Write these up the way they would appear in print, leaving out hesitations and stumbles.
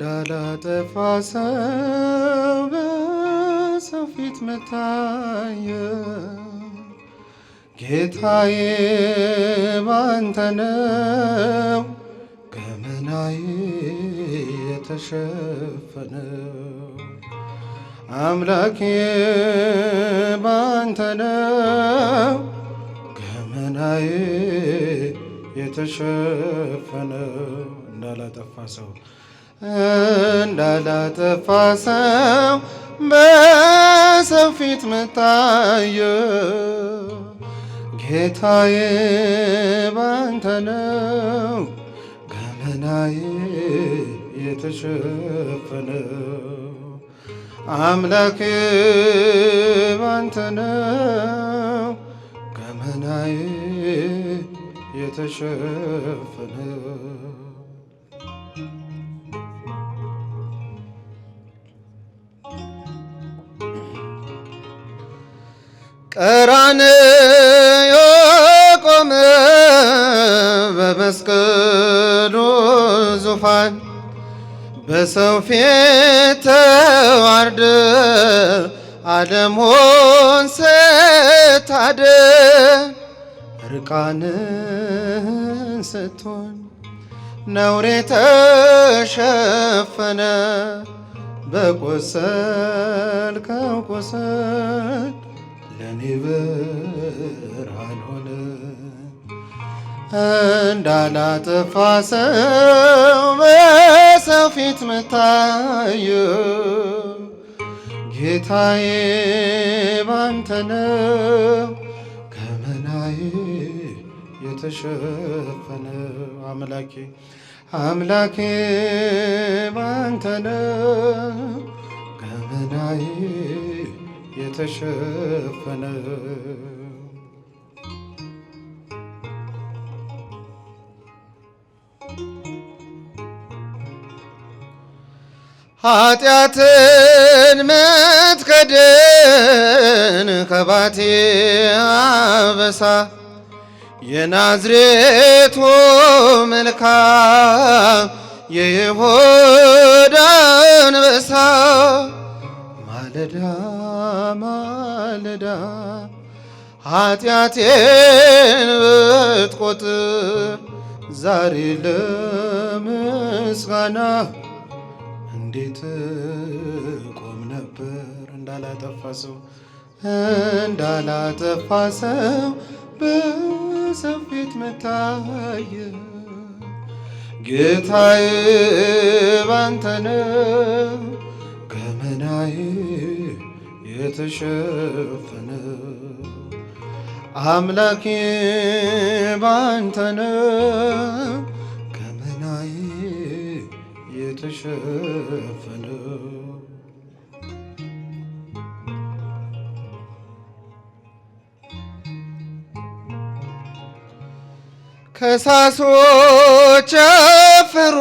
እንዳላጠፋ ሰው በሰው ፊት መታየው ጌታዬ ባንተ ነው ገመናዬ የተሸፈነው አምላኬ ባንተ ነው ገመናዬ የተሸፈነው እንዳላጠፋ ሰው በሰው ፊት መታየው ጌታዬ ባንተ ነው ገመናዬ የተሸፈነው አምላኬ ባንተ ነው ገመናዬ የተሸፈነው ቀራንዮ ቆመ በመስቀሉ ዙፋን በሰው ፊት ተዋርደ ዓለሙን ስታድን ርቃንን ስትሆን ነውሬ ተሸፈነ በቆሰልከው ቁስል ለኔ ብርሃን ሆነ እንዳላጠፋ ሰው በሰው ፊት መታየው ጌታዬ ባንተ ነው ገመናዬ የተሸፈነው አምላኬ ባንተ ነው ገመናዬ የተሸፈነው ኃጢአትን ምትከድን ከባቴ አበሳ የናዝሬቱ መልካም የይሁዳ አንበሳ ማለዳ ማለዳ ኃጢአቴን ብትቆጥር ዛሬ ለምስጋና እንዴት ቆም ነበር እንዳላጠፋ ሰው በሰው ፊት መታየው ጌታዬ ባንተ ነው ገመናዬ የተሸፈነው አምላኬ ባንተ ነው ገመናዬ የተሸፈነው ከሳሶች አፈሩ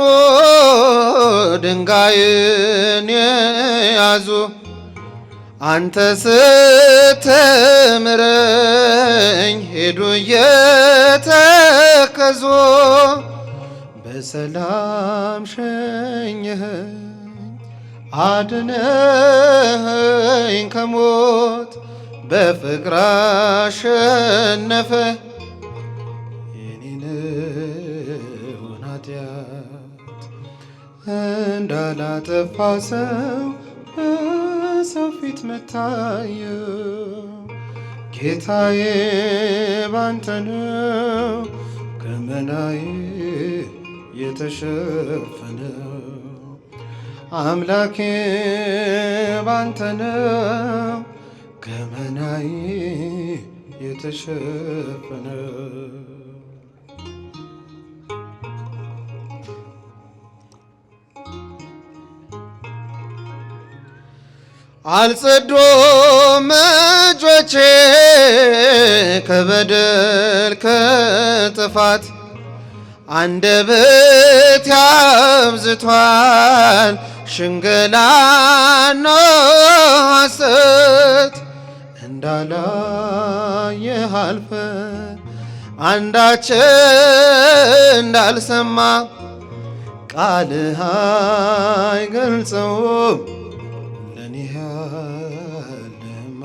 ድንጋይን የያዙ አንተ ስትምረኝ ሄዱ እየተከዙ በሰላም ሸኘኸኝ አድነኸኝ ከሞት በፍቅር አሸነፈ የኔን ኃጢአት እንዳላጠፋ ሰው በሰው ፊት መታየው ጌታዬ ባንተ ነው ገመናዬ የተሸፈነው አምላኬ ባንተ ነው ገመናዬ የተሸፈነው አልጸዶም እጆቼ ከበደል ከጥፋት አንደበት ያብዝቷል ሽንገላና ሐሰት እንዳላየህ አልፈ አንዳች እንዳልሰማ ቃልህ አይገልጸውም ለኔ ያለማ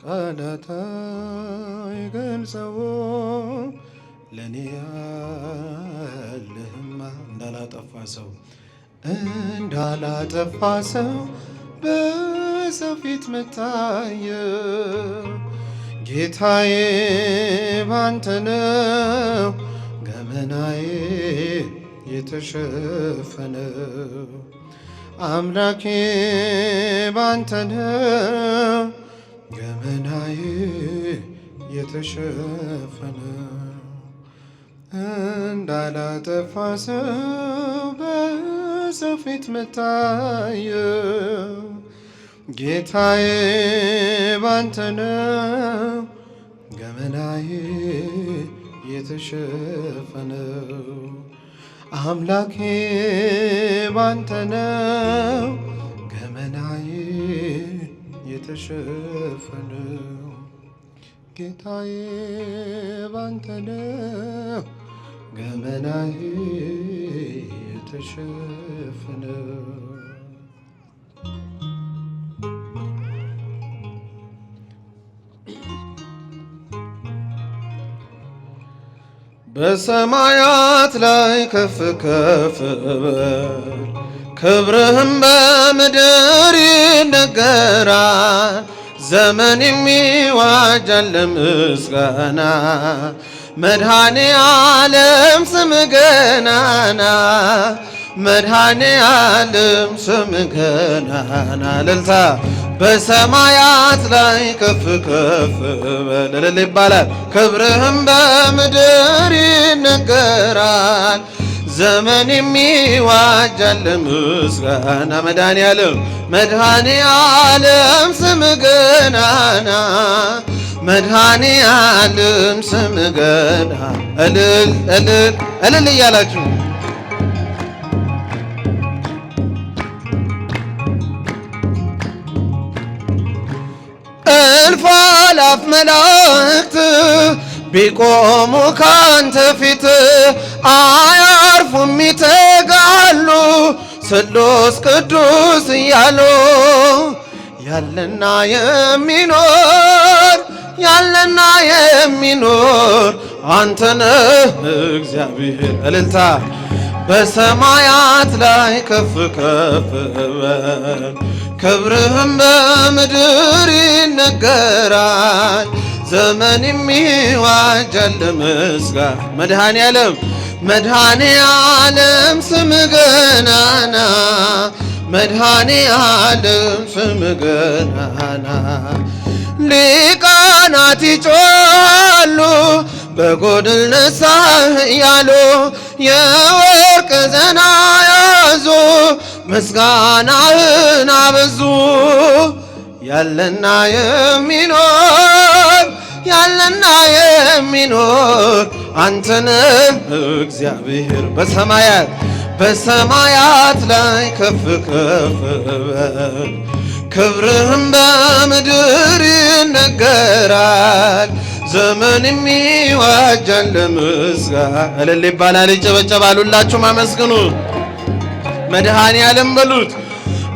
ቃላት አይገልጸውም ለኔ ያለህማ እንዳላጠፋ ሰው በሰው ፊት መታየው ጌታዬ ባንተ ነው ገመናዬ የተሸፈነው አምላኬ ባንተ ነው ገመናዬ የተሸፈነው እንዳላጠፋ ሰው በሰው ፊት መታየው ጌታዬ ባንተ ነው ገመናዬ የተሸፈነው አምላኬ ባንተ ነው ገመናዬ የተሸፈነው ጌታዬ ባንተ ነው ገመናዬ የተሸፈነው በሰማያት ላይ ከፍ ከፍ በል ክብርህም በምድር ይነገራል ዘመን የሚዋጃል ለምስጋና መድኃኔ ዓለም ስምህ ገናና መድኃኔ ዓለም ስምህ ገናና እልልታ በሰማያት ላይ ከፍ ከፍ በል እልል ይባላል ክብርህም በምድር ይነገራል ዘመን የሚዋጃል ለምስጋና መድኃኔ ዓለም ስምህ ገናና መድኃኔ ዓለም ስምህ ገናና እልል እልል እልል እያላችሁ እልፍ አእላፍ መላእክት ቢቆሙ ካንተ ፊት አያርፉም ይተጋሉ ስሉስ ቅዱስ እያሉ ያለና የሚኖር አንተ ነህ እግዚአብሔር እልልታ በሰማያት ላይ ከፍ ከፍ በል ክብርህም በምድር ይነገራል ዘመን የሚዋጃል ለምስጋና መድኃኔ ዓለም ስምህ ገናና መድኃኔ ዓለም ስምህ ገናና ሊቃናት ይጮኻሉ በጎድል ነሳህ እያሉ የወርቅ ዘና ያዙ ምስጋናህን አበዙ ያለና የሚኖር አንተ ነህ እግዚአብሔር በሰማያት ላይ ከፍ ከፍ በል ክብርህም በምድር ይነገራል ዘመን የሚዋጃል ለምስጋና እልል ይባላል ይጨበጨባል ሁላችሁም አመስግኑ መድኃኔ ዓለም በሉት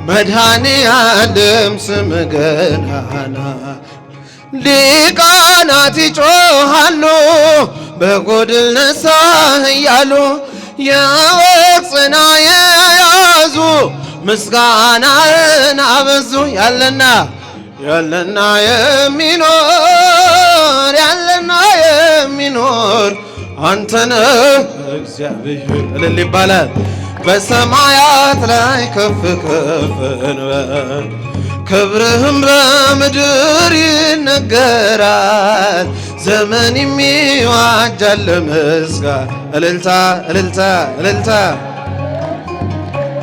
መድኃኔ ዓለም ስምህ ገናና ሊቃናት ይጮኻሉ በጎድል ነሳህ እያሉ የወርቅ ጽና የያዙ ምስጋናህን አበዙ ያለና የሚኖር አንተ ነህ እግዚአብሔር እልል ይባላል በሰማያት ላይ ከፍ ከፍ በል ክብርህም በምድር ይነገራል ዘመን የሚዋጃል ለምስጋና እልልታ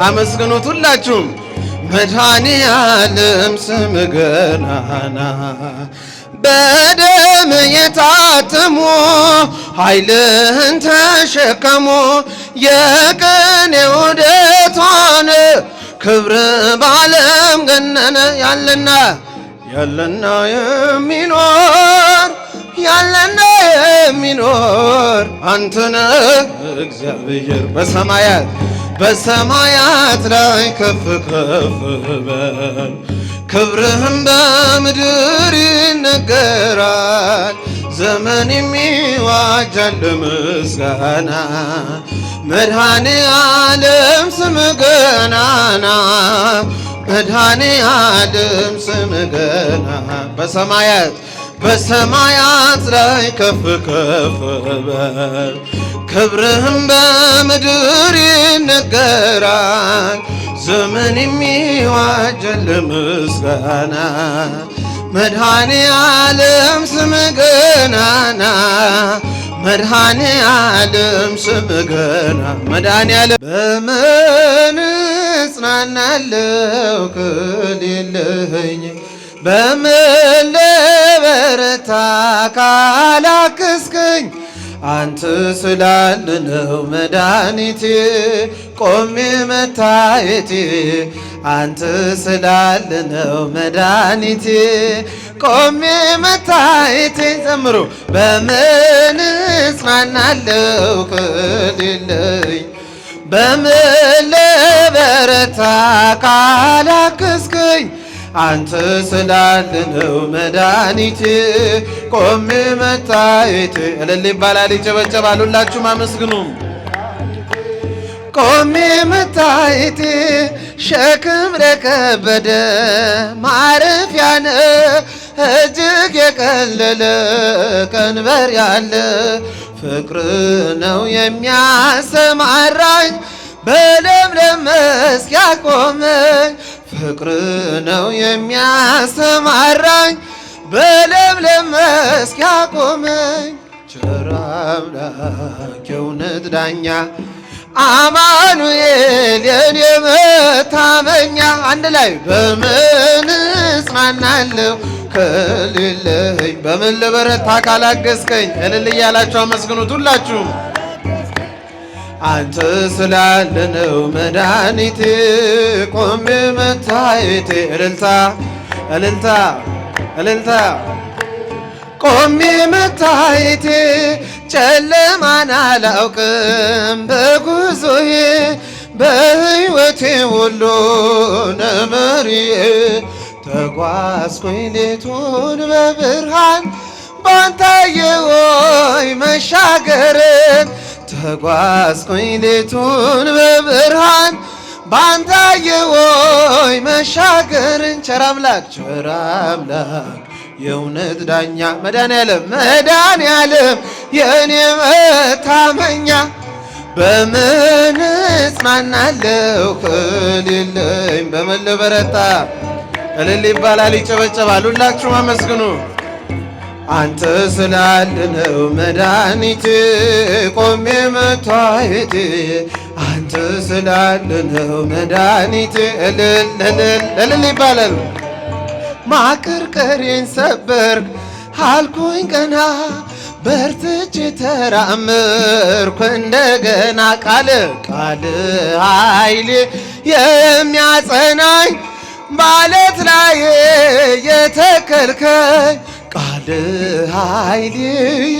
አመስግኑት ሁላችሁም መድኃኔ ዓለም ስምህ ገናና በደም የታተሙ ኃይልህን ተሸከሙ የቅኔ ውደቷን ክብር በዓለም ገነነ ያለና ያለና የሚኖር አንተነ እግዚአብሔር በሰማያት ላይ ከፍ ከፍ በል ክብርህም በምድር ይነገራል። ዘመን የሚዋጃል ምስጋና መድኃኔ ዓለም ስምህ ገናና መድኃኔ ዓለም ስምህ ገናና በሰማያት ላይ ከፍ ከፍ በል ክብርህም በምድር ይነገራል። ዘመን የሚዋጀል ምስጋና መድኃኔ ዓለም ስምህ ገናና መድኃኔ ዓለም ስምህ ገናና መድኃኔ ዓለም በምን እጽናናለሁ ከሌለኝ በምን ልበረታ ካላገዝከኝ አንተ ስላለ ነው መድኃኒቴ ቆሜ መታየቴ አንተ ስላለ ነው መድኃኒቴ ቆሜ መታየቴ ዘምሮ በምን እጽናናለሁ ከሌለኝ በምን ልበረታ ካላገዝከኝ አንተ ስላለ ነው መድኃኒቴ ቆሜ መታየቴ። እልል ይባላል፣ ይጨበጨባል። ሁላችሁም አመስግኑ። ቆሜ መታየቴ ሸክም ለከበደ ማረፊያ ነው እጅግ የቀለለ ቀንበር ያለ ፍቅር ነው የሚያሰማራኝ በለምለም መስክ ያቆመኝ ፍቅር ነው የሚያሰማራኝ በለምለም መስክ ያቆመኝ ቸር አምላክ የእውነት ዳኛ አማኑኤል የኔ መታመኛ። አንድ ላይ በምን እጽናናለሁ ከሌለኝ በምን ልበረታ ካላገዝከኝ። እልል እያላችሁ አመስግኑት ሁላችሁም። አንተ ስላለ ነው መድኃኒቴ ቆሜ መታየቴ። እልልታ እልልታ እልልታ ቆሜ መታየቴ ጨለማን አላውቅም በጉዞዬ በሕይወቴ ሁሉ ነመሪዬ ተጓዝኩኝ ሌቱን በብርሃን ባንታየወይ መሻገርን ተጓዝኩኝ ሌቱን በብርሃን ባንታየወይ መሻገርን ቸር አምላክ የእውነት ዳኛ መድኃኔዓለም የእኔ መታመኛ በምን እጽናናለሁ ከሌለኝ በምን ልበረታ። እልል ይባላል፣ ይጨበጨባል። ሁላችሁም አመስግኑ። አንተ ስላለ ነው መድኃኒቴ ቆሜ መታየቴ አንተ ስላለ ነው መድኃኒቴ። እልል ይባላል። ማቀርቀሬን ሰበርክ አልኩኝ ቀና በርትቼ ተራመድኩ እንደገና ቃል ኃይሌ የሚያጸናኝ ባለት ላይ የተከልከኝ ቃል ኃይሌ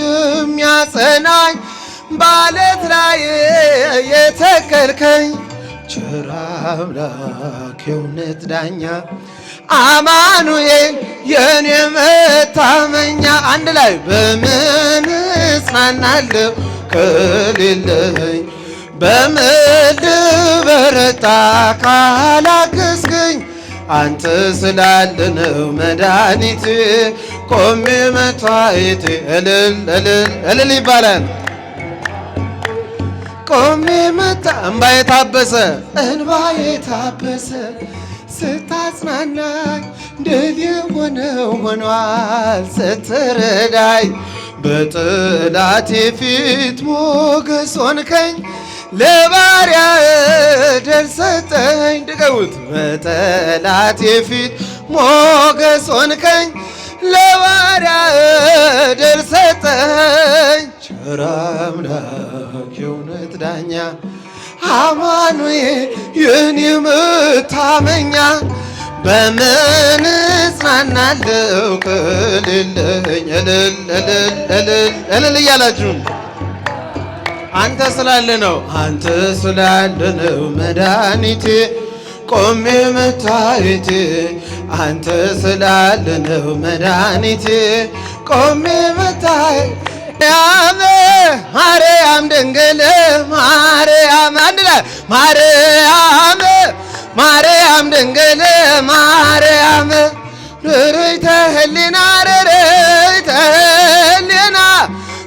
የሚያጸናኝ ባለት ላይ የተከልከኝ ቸር አምላክ የእውነት ዳኛ አማኑኤል የኔ መታመኛ። አንድ ላይ በምን እጽናናለሁ ከሌለኝ በምን ልበረታ ካላገዝከኝ አንተ ስላለ ነው መድኃኒቴ ቆሜ መታየቴ። እልል ይባላል። ቆሜ መታ እንባዬ ታበሰ ስታጽናናኝ ድል የሆነው ሆኗል ስትረዳኝ በጠላቴ ፊት ሞገስ ሆንከኝ ለባሪያ ድል ሰጠኝ። ድገሙት። በጠላቴ ፊት ሞገስ ሆንከኝ ለባሪያ ድል ሰጠኝ። ቸር አምላክ የእውነት ዳኛ አማኑኤል የኔ መታመኛ በምን እጽናናለሁ ከሌለኝ እልል እልል እልል እልል እያላችሁ አንተ ስላለ ነው አንተ ስላለ ነው መድኃኒቴ ቆሜ መታየቴ አንተ ስላለ ነው መድኃኒቴ ቆሜ መታየቴ ማርያም ድንግል ማርያም አንድ ላይ ማርያም ማርያም ድንግል ማርያም ርርይተ ህሊና ርርይተ ህሊና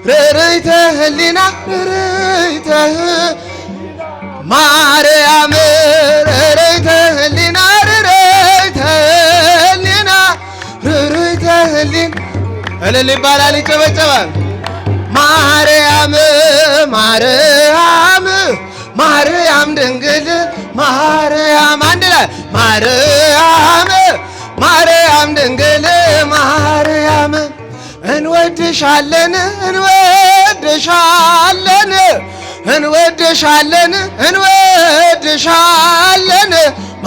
ርርይተ ህሊና ርርይተ ማርያም ርርይተ ህሊና ርርይተ ህሊና ርርይተ ህሊና እልል ይባላል ይጨበጨባል። ማርያም ማርያም ማርያም ድንግል ማርያም አንድ ላይ ማርያም ማርያም ድንግል ማርያም እንወድሻለን እንወድሻለን እንወድሻለን እንወድሻለን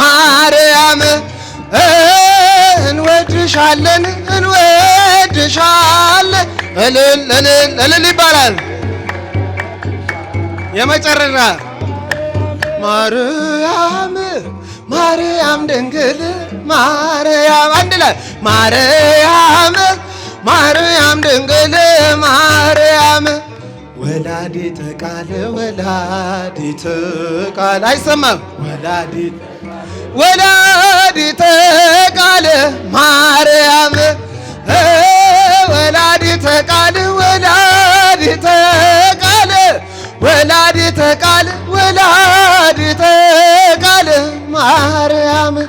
ማርያም እንወድሻለን እንወድሻለን እልል እልል እልል ይባላል። የመጨረሻ ማርያም ማርያም ድንግል ማርያም አንድ ላይ ማርያም ማርያም ድንግል ማርያም ወላዲተ ቃል ወላዲተ ቃል አይሰማም ወላዲተ ቃል ማርያም ወላዲተ ቃል ወላዲተ ቃል ወላዲተ ቃል ወላዲተ ቃል ማርያም